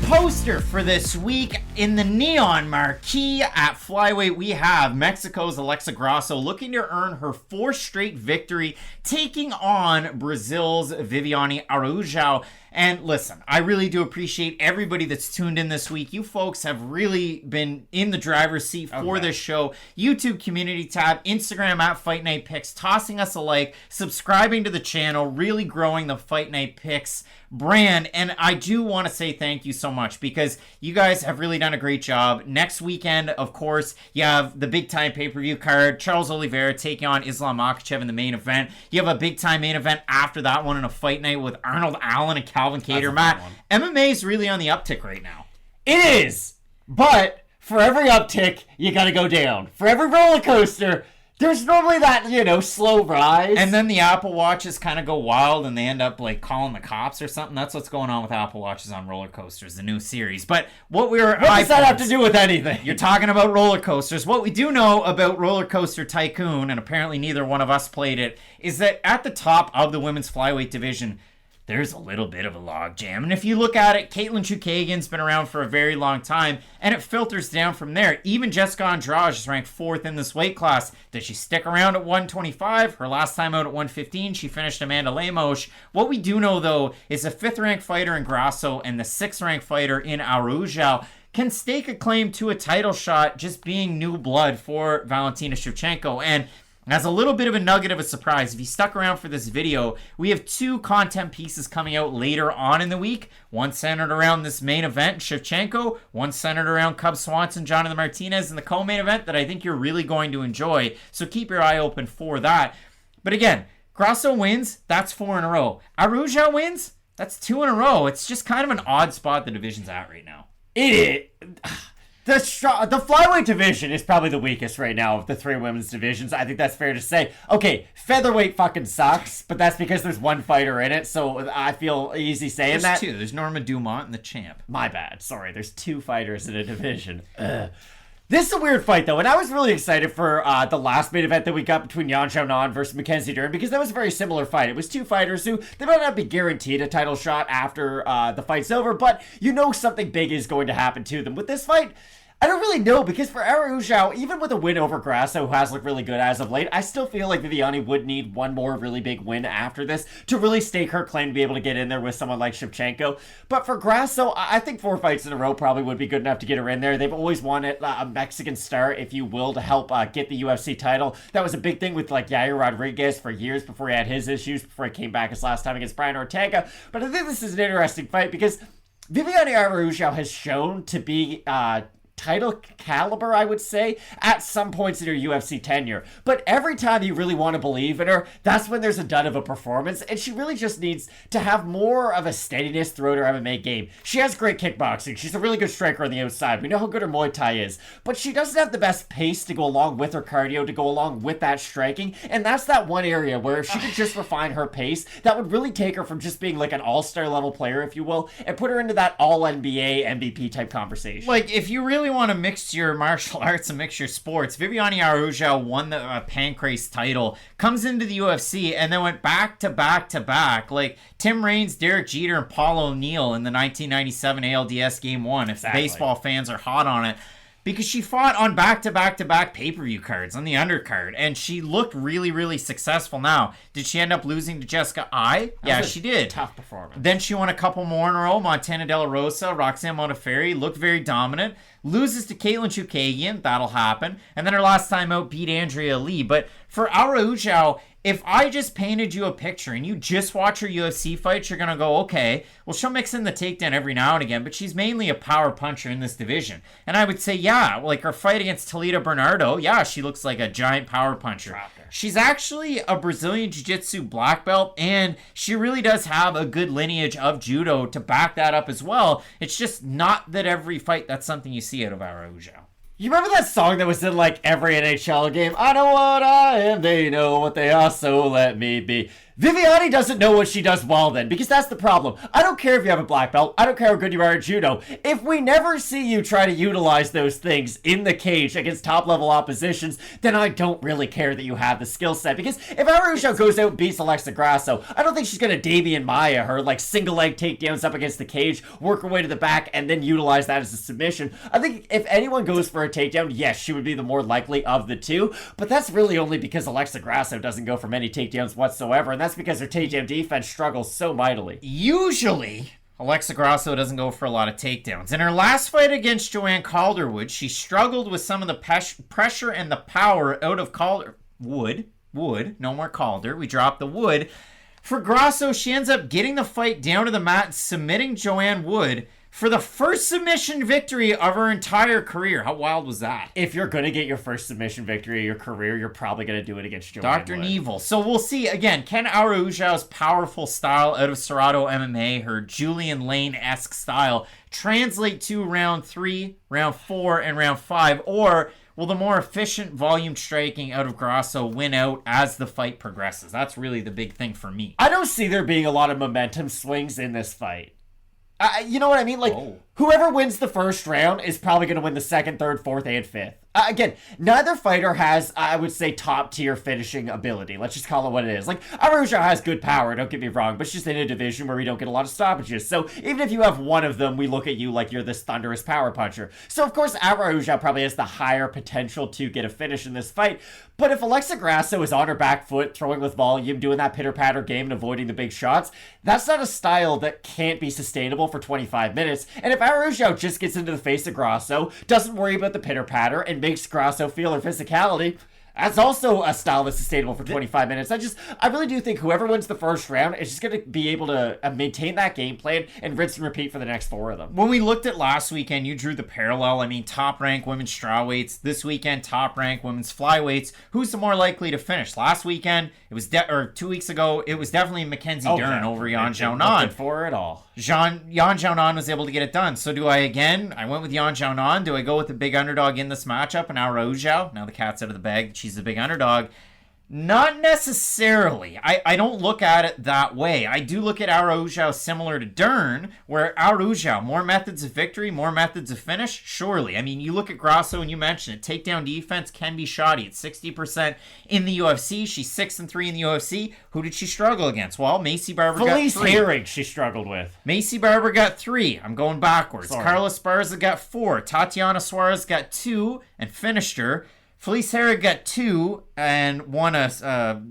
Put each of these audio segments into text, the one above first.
poster for this week in the neon marquee at flyweight, we have Mexico's Alexa Grasso looking to earn her fourth straight victory, taking on Brazil's Viviane Araujo. And listen, I really do appreciate everybody that's tuned in this week. You folks have really been in the driver's seat for this show. YouTube community tab, Instagram at Fight Night Picks, tossing us a like, subscribing to the channel, really growing the Fight Night Picks brand. And I do want to say thank you so much because you guys have really done a great job. Next weekend, of course, you have the big time pay-per-view card, Charles Oliveira taking on Islam Makhachev in the main event. You have a big time main event after that one in a fight night with Arnold Allen and Calvin Kattar. Matt, MMA is really on the uptick right now. It is, but for every uptick, you gotta go down. For every roller coaster, there's normally that, slow rise. And then the Apple Watches kind of go wild and they end up like calling the cops or something. That's what's going on with Apple Watches on roller coasters, the new series. But what does that have to do with anything? You're talking about roller coasters. What we do know about Roller Coaster Tycoon, and apparently neither one of us played it, is that at the top of the women's flyweight division, there's a little bit of a logjam. And if you look at it, Caitlin Chukagian's been around for a very long time, and it filters down from there. Even Jessica Andrade is ranked 4th in this weight class. Does she stick around at 125? Her last time out at 115, she finished Amanda Lemos. What we do know, though, is a 5th-ranked fighter in Grasso and the 6th-ranked fighter in Araujo can stake a claim to a title shot just being new blood for Valentina Shevchenko. And as a little bit of a nugget of a surprise, if you stuck around for this video, we have 2 content pieces coming out later on in the week. One centered around this main event, Shevchenko. One centered around Cub Swanson, Jonathan Martinez in the co-main event that I think you're really going to enjoy. So keep your eye open for that. But again, Grasso wins, that's 4 in a row. Araujo wins, that's 2 in a row. It's just kind of an odd spot the division's at right now. The flyweight division is probably the weakest right now of the 3 women's divisions. I think that's fair to say. Okay, featherweight fucking sucks, but that's because there's 1 fighter in it, so I feel easy saying that. There's 2. There's Norma Dumont and the champ. My bad. Sorry, there's 2 fighters in a division. This is a weird fight, though, and I was really excited for the last main event that we got between Yan Xiaonan versus Mackenzie Dern because that was a very similar fight. It was 2 fighters who, they might not be guaranteed a title shot after the fight's over, but something big is going to happen to them. With this fight, I don't really know, because for Araujo, even with a win over Grasso, who has looked really good as of late, I still feel like Viviane would need one more really big win after this to really stake her claim to be able to get in there with someone like Shevchenko. But for Grasso, I think 4 fights in a row probably would be good enough to get her in there. They've always wanted a Mexican star, if you will, to help get the UFC title. That was a big thing with Yair Rodriguez for years before he had his issues, before he came back his last time against Brian Ortega. But I think this is an interesting fight because Viviane Araujo has shown to be title caliber, I would say, at some points in her UFC tenure. But every time you really want to believe in her, that's when there's a dud of a performance, and she really just needs to have more of a steadiness throughout her MMA game. She has great kickboxing. She's a really good striker on the outside. We know how good her Muay Thai is. But she doesn't have the best pace to go along with her cardio, to go along with that striking, and that's that one area where if she could just refine her pace, that would really take her from just being like an all-star level player, if you will, and put her into that all-NBA MVP type conversation. Like, if you really want to mix your martial arts and mix your sports, Viviane Araujo won the Pancrase title, comes into the UFC, and then went back to back to back, like Tim Raines, Derek Jeter, and Paul O'Neill in the 1997 ALDS Game 1, if baseball fans are hot on it. Because she fought on back-to-back-to-back pay-per-view cards on the undercard, and she looked really, really successful. Now, did she end up losing to Jessica Ai? Yeah, she did. Tough performance. Then she won a couple more in a row. Montana De La Rosa, Roxanne Modafferi, looked very dominant. Loses to Caitlin Chukagian, that'll happen. And then her last time out beat Andrea Lee. But for Araujo, if I just painted you a picture and you just watch her UFC fights, you're going to go, okay, well, she'll mix in the takedown every now and again, but she's mainly a power puncher in this division. And I would say, yeah, like her fight against Talita Bernardo, yeah, she looks like a giant power puncher. She's actually a Brazilian Jiu-Jitsu black belt, and she really does have a good lineage of judo to back that up as well. It's just not that every fight that's something you see out of Araujo. You remember that song that was in like every NHL game? I know what I am, they know what they are, so let me be. Viviane doesn't know what she does well then, because that's the problem. I don't care if you have a black belt. I don't care how good you are at judo. If we never see you try to utilize those things in the cage against top-level oppositions, then I don't really care that you have the skill set. Because if Araujo goes out and beats Alexa Grasso, I don't think she's going to Damian Maya her, like, single-leg takedowns up against the cage, work her way to the back, and then utilize that as a submission. I think if anyone goes for a takedown, yes, she would be the more likely of the two, but that's really only because Alexa Grasso doesn't go for many takedowns whatsoever, and that's because her takedown defense struggles so mightily. Usually, Alexa Grasso doesn't go for a lot of takedowns. In her last fight against Joanne Calderwood, she struggled with some of the pressure and the power out of Wood, no more Calder. We dropped the Wood. For Grasso, she ends up getting the fight down to the mat and submitting Joanne Wood for the first submission victory of her entire career. How wild was that? If you're going to get your first submission victory of your career, you're probably going to do it against Joanne Dr. Wood. Neville. So we'll see. Again, can Araujo's powerful style out of Serrato MMA, her Julian Lane-esque style, translate to round 3, round 4, and round 5? Or will the more efficient volume striking out of Grasso win out as the fight progresses? That's really the big thing for me. I don't see there being a lot of momentum swings in this fight. You know what I mean? Like, whoever wins the first round is probably going to win the second, third, fourth, and fifth. Again, neither fighter has, I would say, top-tier finishing ability. Let's just call it what it is. Like, Araujo has good power, don't get me wrong, but it's just in a division where we don't get a lot of stoppages. So even if you have one of them, we look at you like you're this thunderous power puncher. So, of course, Araujo probably has the higher potential to get a finish in this fight. But if Alexa Grasso is on her back foot, throwing with volume, doing that pitter-patter game and avoiding the big shots, that's not a style that can't be sustainable for 25 minutes. And if Araujo just gets into the face of Grasso, doesn't worry about the pitter-patter, and makes Grasso feel her physicality, that's also a style that's sustainable for 25 minutes. I really do think whoever wins the first round is just going to be able to maintain that game plan and rinse and repeat for the next 4 of them. When we looked at last weekend, you drew the parallel. I mean, top-ranked women's strawweights. This weekend, top-ranked women's flyweights. Who's the more likely to finish? Last weekend, it was 2 weeks ago, it was definitely Mackenzie Dern over Yan Xiaonan. For it all. Yan Xiaonan was able to get it done. So do I again? I went with Yan Xiaonan. Do I go with the big underdog in this matchup and Araujo? Now the cat's out of the bag. She's the big underdog. Not necessarily. I don't look at it that way. I do look at Araujo similar to Dern, where Araujo, more methods of victory, more methods of finish, surely. I mean, you look at Grasso and you mentioned it. Takedown defense can be shoddy. It's 60% in the UFC. She's 6-3 in the UFC. Who did she struggle against? Well, Macy Barber got 3. Felice Herring she struggled with. Macy Barber got 3. I'm going backwards. Sorry. Carla Esparza got 4. Tatiana Suarez got 2 and finished her. Felice Herring got 2 and won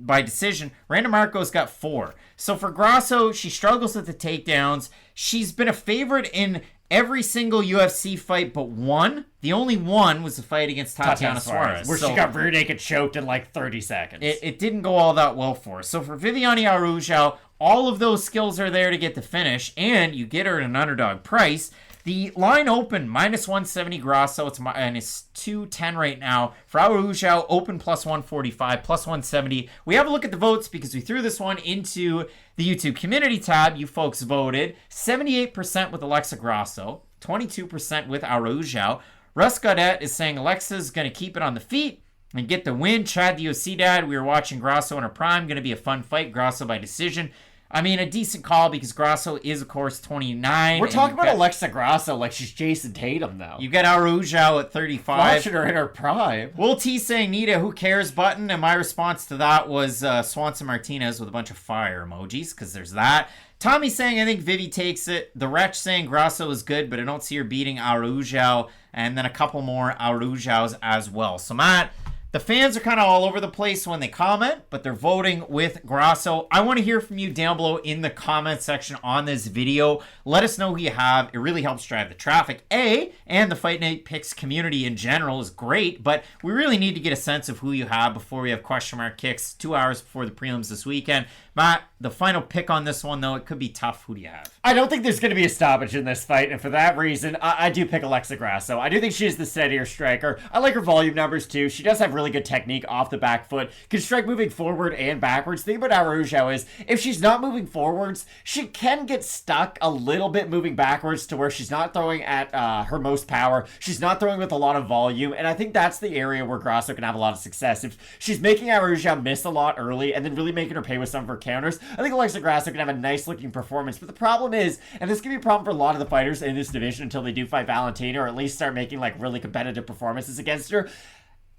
by decision. Randa Marcos got 4. So for Grasso, she struggles with the takedowns. She's been a favorite in every single UFC fight but one. The only one was the fight against Tatiana Suarez. Where she got rear naked choked in like 30 seconds. It didn't go all that well for her. So for Viviane Araujo, all of those skills are there to get the finish, and you get her at an underdog price. The line open, -170 Grasso, it's -210 right now. For Araujo, open +145, +170. We have a look at the votes because we threw this one into the YouTube community tab. You folks voted 78% with Alexa Grasso, 22% with Araujo. Russ Godet is saying Alexa's going to keep it on the feet and get the win. Chad the OC Dad, we were watching Grasso in her prime. Going to be a fun fight. Grasso by decision. I mean, a decent call because Grasso is, of course, 29. We're talking about Alexa Grasso like she's Jason Tatum, though. You got Araujo at 35. Watching her in her prime. Will T saying, Nita, who cares button? And my response to that was Swanson Martinez with a bunch of fire emojis, because there's that. Tommy saying, I think Vivi takes it. The Wretch saying Grasso is good, but I don't see her beating Araujo. And then a couple more Araujos as well. So, Matt, the fans are kind of all over the place when they comment, but they're voting with Grasso. I want to hear from you down below in the comment section on this video. Let us know who you have. It really helps drive the traffic. And the Fight Night Picks community in general is great, but we really need to get a sense of who you have before we have question mark kicks 2 hours before the prelims this weekend. Matt, the final pick on this one, though, it could be tough. Who do you have? I don't think there's going to be a stoppage in this fight, and for that reason, I do pick Alexa Grasso. I do think she is the steadier striker. I like her volume numbers, too. She does have really really good technique off the back foot, can strike moving forward and backwards. The thing about Araujo is, if she's not moving forwards, she can get stuck a little bit moving backwards to where she's not throwing at her most power. She's not throwing with a lot of volume, and I think that's the area where Grasso can have a lot of success. If she's making Araujo miss a lot early and then really making her pay with some of her counters, I think Alexa Grasso can have a nice looking performance. But the problem is, and this can be a problem for a lot of the fighters in this division until they do fight Valentina, or at least start making like really competitive performances against her.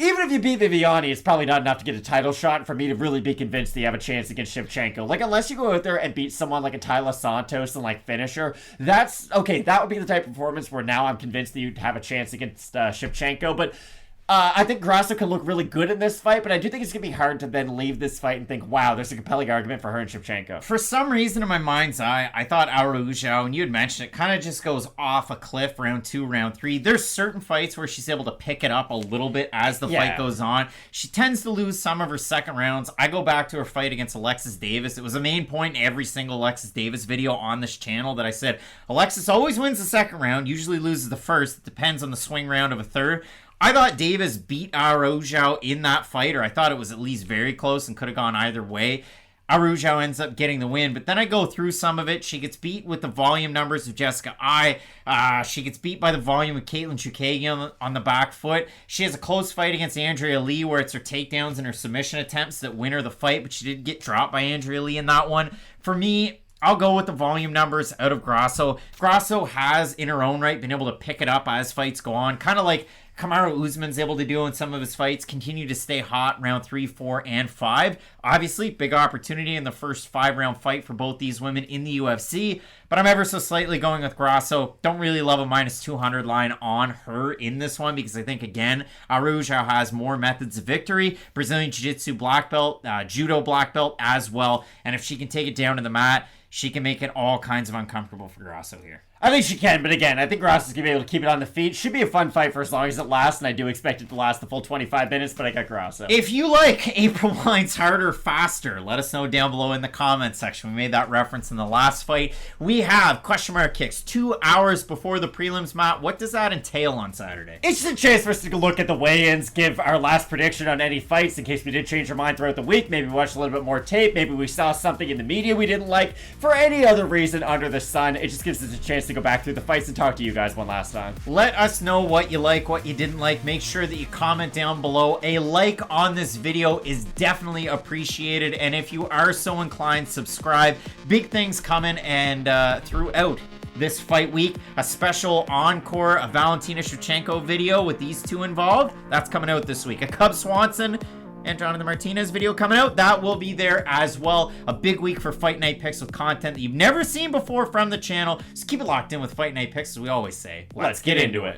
Even if you beat Viviane, it's probably not enough to get a title shot for me to really be convinced that you have a chance against Shevchenko. Like, unless you go out there and beat someone like a Taila Santos and, like, finish her, that's, okay, that would be the type of performance where now I'm convinced that you'd have a chance against Shevchenko, but I think Grasso can look really good in this fight, but I do think it's going to be hard to then leave this fight and think, wow, there's a compelling argument for her and Shevchenko. For some reason in my mind's eye, I thought Araujo, and you had mentioned it, kind of just goes off a cliff round 2, round 3. There's certain fights where she's able to pick it up a little bit as the fight goes on. She tends to lose some of her second rounds. I go back to her fight against Alexis Davis. It was a main point in every single Alexis Davis video on this channel that I said, Alexis always wins the second round, usually loses the first. It depends on the swing round of a third. I thought Davis beat Araujo in that fight, or I thought it was at least very close and could have gone either way. Araujo ends up getting the win, but then I go through some of it. She gets beat with the volume numbers of Jessica Ai. She gets beat by the volume of Caitlin Chukagi on the back foot. She has a close fight against Andrea Lee where it's her takedowns and her submission attempts that win her the fight, but she did get dropped by Andrea Lee in that one. For me, I'll go with the volume numbers out of Grasso. Grasso has, in her own right, been able to pick it up as fights go on, kind of like Kamaru Usman's able to do in some of his fights, continue to stay hot round 3, 4, and 5. Obviously, big opportunity in the first 5-round fight for both these women in the UFC, but I'm ever so slightly going with Grasso. Don't really love a minus 200 line on her in this one because I think, again, Araujo has more methods of victory. Brazilian Jiu-Jitsu black belt, Judo black belt as well, and if she can take it down to the mat, she can make it all kinds of uncomfortable for Grasso here. I think she can, but again, I think Grasso's going to be able to keep it on the feet. Should be a fun fight for as long as it lasts, and I do expect it to last the full 25 minutes, but I got Grasso. If you like April Wines harder, faster, let us know down below in the comments section. We made that reference in the last fight. We have question mark kicks 2 hours before the prelims, Matt. What does that entail on Saturday? It's just a chance for us to look at the weigh-ins, give our last prediction on any fights in case we did change our mind throughout the week. Maybe we watched a little bit more tape. Maybe we saw something in the media we didn't like. For any other reason under the sun, it just gives us a chance to go back through the fights and talk to you guys one last time. Let us know what you like, what you didn't like. Make sure that you comment down below. A like on this video is definitely appreciated, and if you are so inclined, subscribe. Big things coming, and throughout this fight week, a special encore, a Valentina Shevchenko video with these two involved. That's coming out this week. A Cub Swanson and Jonathan Martinez video coming out. That will be there as well. A big week for Fight Night picks with content that you've never seen before from the channel. Just keep it locked in with Fight Night picks, as we always say. Let's get into it.